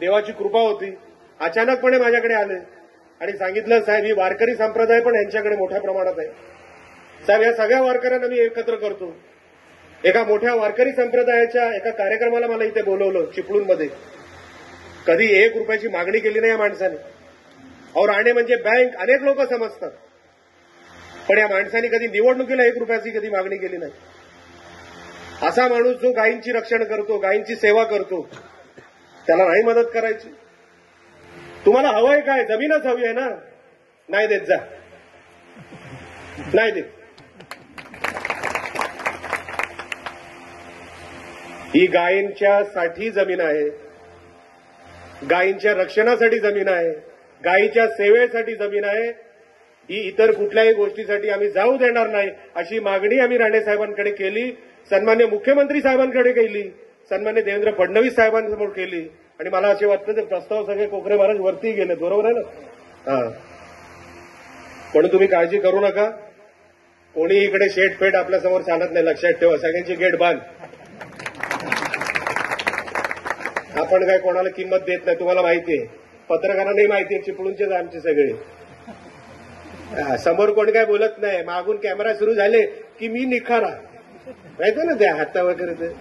देवाची कृपा होती. अचानकपणे माझ्याकडे आले आणि सांगितलं, साहेब ही वारकरी संप्रदाय पण यांच्याकडे मोठ्या प्रमाणात आहे. साहेब या सगळ्या वारकऱ्यांना मी एकत्र करतो. एका मोठ्या वारकरी संप्रदायाच्या एका कार्यक्रमाला मला इथे बोलवलं चिपळूणमध्ये. कधी 1 रुपयाची मागणी केली नाही या माणसाने. और राणे म्हणजे बँक अनेक लोक समजतात, पण या माणसाने कधी निवडणुकीला 1 रुपयाची कधी मागणी केली नाही. असा माणूस जो गायींची रक्षण करतो, गायींची सेवा करतो, त्याला नाही मदत करायची. तुम्हाला हवंय काय? जमीनच हवी आहे ना? नाही देत जा, नाही देत. ही गायींच्यासाठी जमीन आहे, गायींच्या रक्षणासाठी जमीन आहे, गायीच्या सेवेसाठी जमीन आहे. ही इतर कुठल्याही गोष्टीसाठी आम्ही जाऊ देणार नाही, अशी मागणी आम्ही राणे साहेबांकडे केली, सन्मान्य मुख्यमंत्री साहेबांकडे केली, सन्मान्य देवेंद्र फडणवीस साहेबांसमोर केली. आणि मला असे वाटतं ते प्रस्ताव सगळे कोकरे महाराज वरती गेले. बरोबर आहे ना? पण तुम्ही काळजी करू नका. कोणी इकडे शेट पेट आपल्यासमोर चालत नाही, लक्षात ठेवा. सगळ्यांची गेट बांध. आपण काय कोणाला किंमत देत नाही, तुम्हाला माहिती आहे. पत्रकारांनाही माहिती आहे, चिपळूणचेच आमचे सगळे. समोर कोणी काय बोलत नाही, मागून कॅमेरा सुरू झाले की मी निखारा, माहिती ना त्या हाता वगैरे ते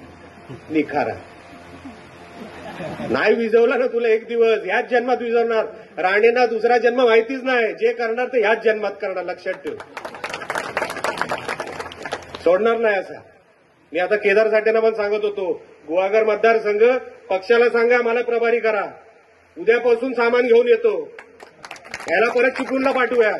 निखारा. नाही विजवला ना तुला एक दिवस, ह्याच जन्मात विजवणार. राणेंना दुसरा जन्म माहितीच नाही, जे करणार ते ह्याच जन्मात करणार, लक्षात ठेव. सोडणार नाही असा. मी आता केदार साठेंना पण सांगत होतो, गुहागर मतदारसंघ पक्षाला सांगा मला प्रभारी करा. उद्यापासून सामान घेऊन येतो, याला परत चिपळूणला पाठवूया.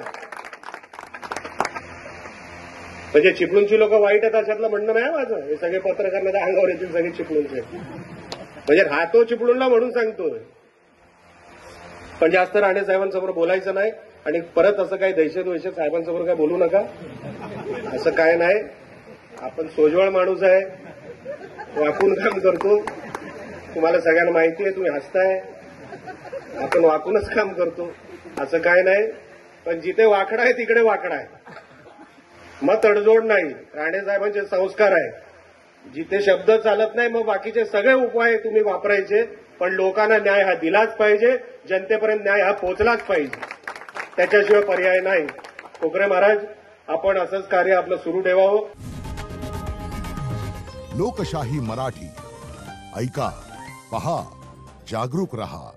म्हणजे चिपळूणची लोक वाईट आहेत अशातलं म्हणणं नाही माझं. हे सगळे पत्रकार अंगावर येतील सगळे चिपळूणचे, म्हणजे राहतो चिपळूणला म्हणून सांगतोय. पण जास्त राणे साहेबांसमोर बोलायचं नाही. आणि परत असं काही दहशत साहेबांसमोर काय बोलू नका, असं काय नाही. आपण सोजवळ माणूस आहे, वाकून काम करतो. तुम्हाला सगळ्यांना माहिती आहे, तुम्ही हसताय. आपण वाकूनच काम करतो, असं काय नाही. पण जिथे वाकडा आहे तिकडे वाकडा आहे, मग तडजोड नाही. राणे साहेबांचे संस्कार आहे. जिथे शब्द चालत नाही मग बाकीचे सगळे उपाय तुम्ही वापरायचे, पण लोकांना न्याय हा दिलाच पाहिजे, जनतेपर्यंत न्याय हा पोहोचलाच पाहिजे, त्याच्याशिवाय पर्याय नाही. कोकरे महाराज, आपण असंच कार्य आपलं सुरू ठेवावं. लोकशाही मराठी ऐका, पहा, जागरूक रहा.